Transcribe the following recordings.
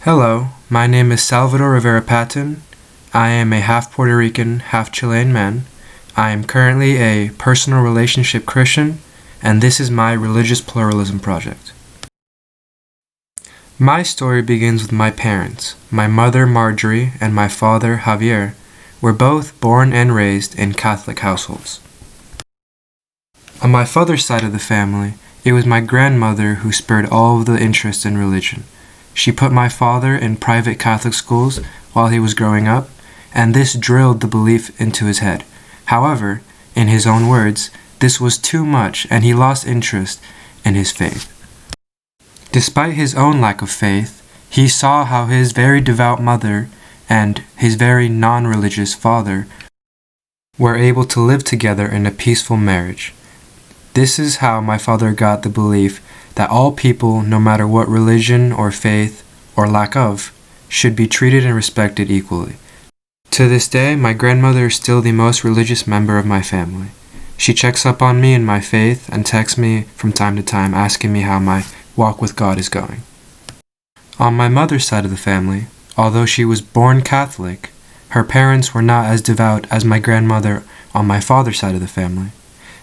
Hello, my name is Salvador Rivera-Patton. I am a half Puerto Rican, half Chilean man. I am currently a personal relationship Christian, and this is my Religious Pluralism project. My story begins with my parents. My mother, Marjorie, and my father, Javier, were both born and raised in Catholic households. On my father's side of the family, it was my grandmother who spurred all of the interest in religion. She put my father in private Catholic schools while he was growing up, and this drilled the belief into his head. However, in his own words, this was too much and he lost interest in his faith. Despite his own lack of faith, he saw how his very devout mother and his very non-religious father were able to live together in a peaceful marriage. This is how my father got the belief that all people, no matter what religion or faith or lack of, should be treated and respected equally. To this day, my grandmother is still the most religious member of my family. She checks up on me and my faith and texts me from time to time asking me how my walk with God is going. On my mother's side of the family, although she was born Catholic, her parents were not as devout as my grandmother on my father's side of the family.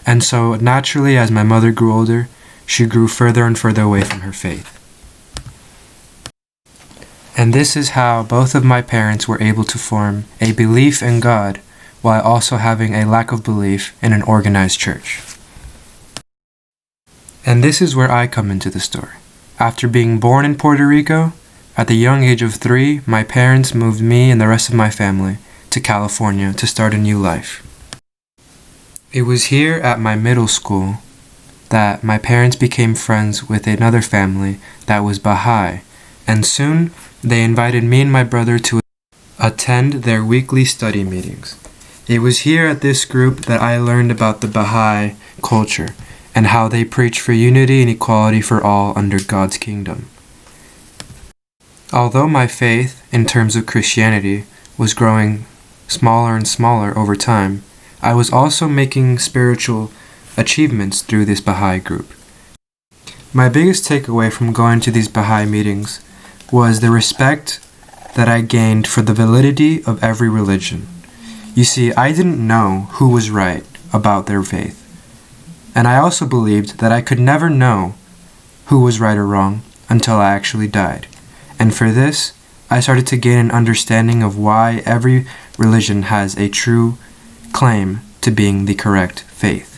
And so, naturally, as my mother grew older, she grew further and further away from her faith. And this is how both of my parents were able to form a belief in God while also having a lack of belief in an organized church. And this is where I come into the story. After being born in Puerto Rico, at the young age of 3, my parents moved me and the rest of my family to California to start a new life. It was here at my middle school that my parents became friends with another family that was Baha'i, and soon they invited me and my brother to attend their weekly study meetings. It was here at this group that I learned about the Baha'i culture and how they preach for unity and equality for all under God's kingdom. Although my faith, in terms of Christianity, was growing smaller and smaller over time, I was also making spiritual achievements through this Baha'i group. My biggest takeaway from going to these Baha'i meetings was the respect that I gained for the validity of every religion. You see, I didn't know who was right about their faith. And I also believed that I could never know who was right or wrong until I actually died. And for this, I started to gain an understanding of why every religion has a true claim to being the correct faith.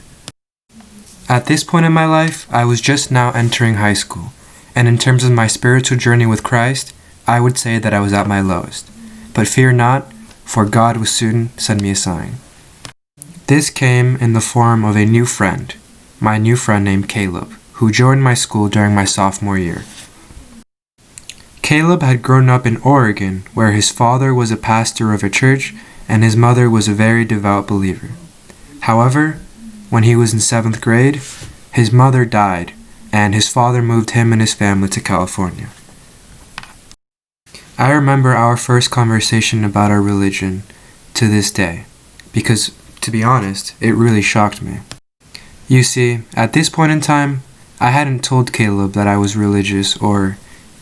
At this point in my life, I was just now entering high school, and in terms of my spiritual journey with Christ, I would say that I was at my lowest. But fear not, for God will soon send me a sign. This came in the form of a new friend, my new friend named Caleb, who joined my school during my sophomore year. Caleb had grown up in Oregon, where his father was a pastor of a church and his mother was a very devout believer. However, when he was in 7th grade, his mother died, and his father moved him and his family to California. I remember our first conversation about our religion to this day, because, to be honest, it really shocked me. You see, at this point in time, I hadn't told Caleb that I was religious or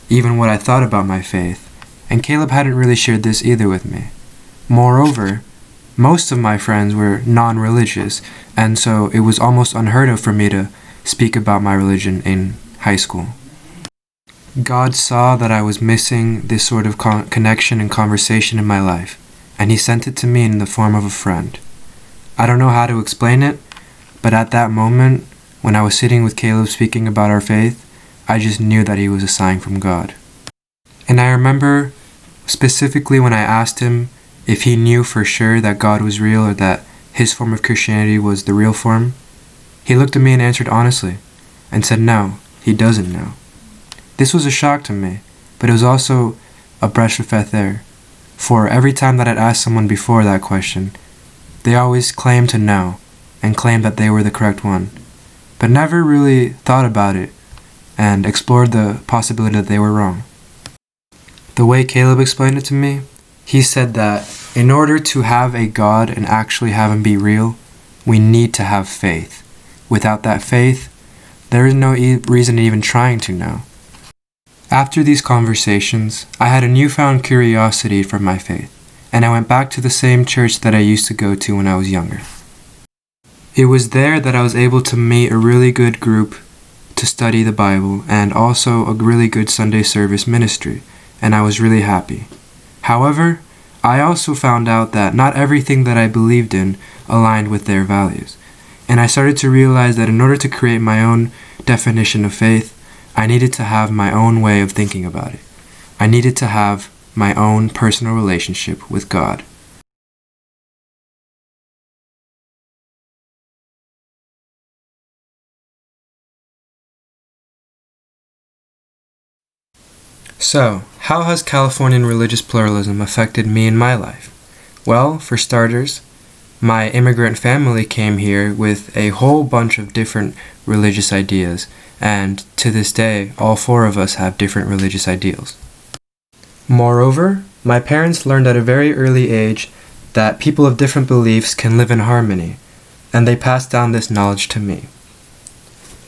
even what I thought about my faith, and Caleb hadn't really shared this either with me. Moreover, most of my friends were non-religious, and so it was almost unheard of for me to speak about my religion in high school. God saw that I was missing this sort of connection and conversation in my life, and He sent it to me in the form of a friend. I don't know how to explain it, but at that moment, when I was sitting with Caleb speaking about our faith, I just knew that he was a sign from God. And I remember specifically when I asked him if he knew for sure that God was real or that his form of Christianity was the real form, he looked at me and answered honestly and said no, he doesn't know. This was a shock to me, but it was also a breath of fresh air, for every time that I'd asked someone before that question, they always claimed to know and claimed that they were the correct one, but never really thought about it and explored the possibility that they were wrong. The way Caleb explained it to me, he said that in order to have a God and actually have Him be real, we need to have faith. Without that faith, there is no reason in even trying to know. After these conversations, I had a newfound curiosity for my faith, and I went back to the same church that I used to go to when I was younger. It was there that I was able to meet a really good group to study the Bible and also a really good Sunday service ministry, and I was really happy. However, I also found out that not everything that I believed in aligned with their values, and I started to realize that in order to create my own definition of faith, I needed to have my own way of thinking about it. I needed to have my own personal relationship with God. So, how has Californian religious pluralism affected me in my life? Well, for starters, my immigrant family came here with a whole bunch of different religious ideas, and to this day, all four of us have different religious ideals. Moreover, my parents learned at a very early age that people of different beliefs can live in harmony, and they passed down this knowledge to me.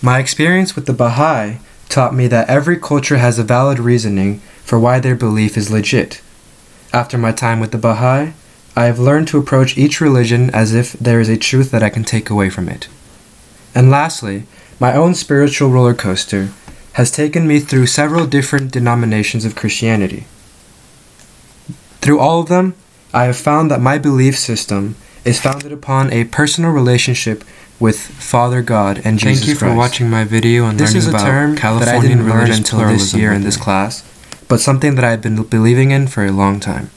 My experience with the Baha'i taught me that every culture has a valid reasoning for why their belief is legit. After my time with the Baha'i, I have learned to approach each religion as if there is a truth that I can take away from it. And lastly, my own spiritual roller coaster has taken me through several different denominations of Christianity. Through all of them, I have found that my belief system is founded upon a personal relationship with Father God and Jesus Christ. Thank you for watching my video and learning about Californian religious pluralism this year in this class, but something that I've been believing in for a long time.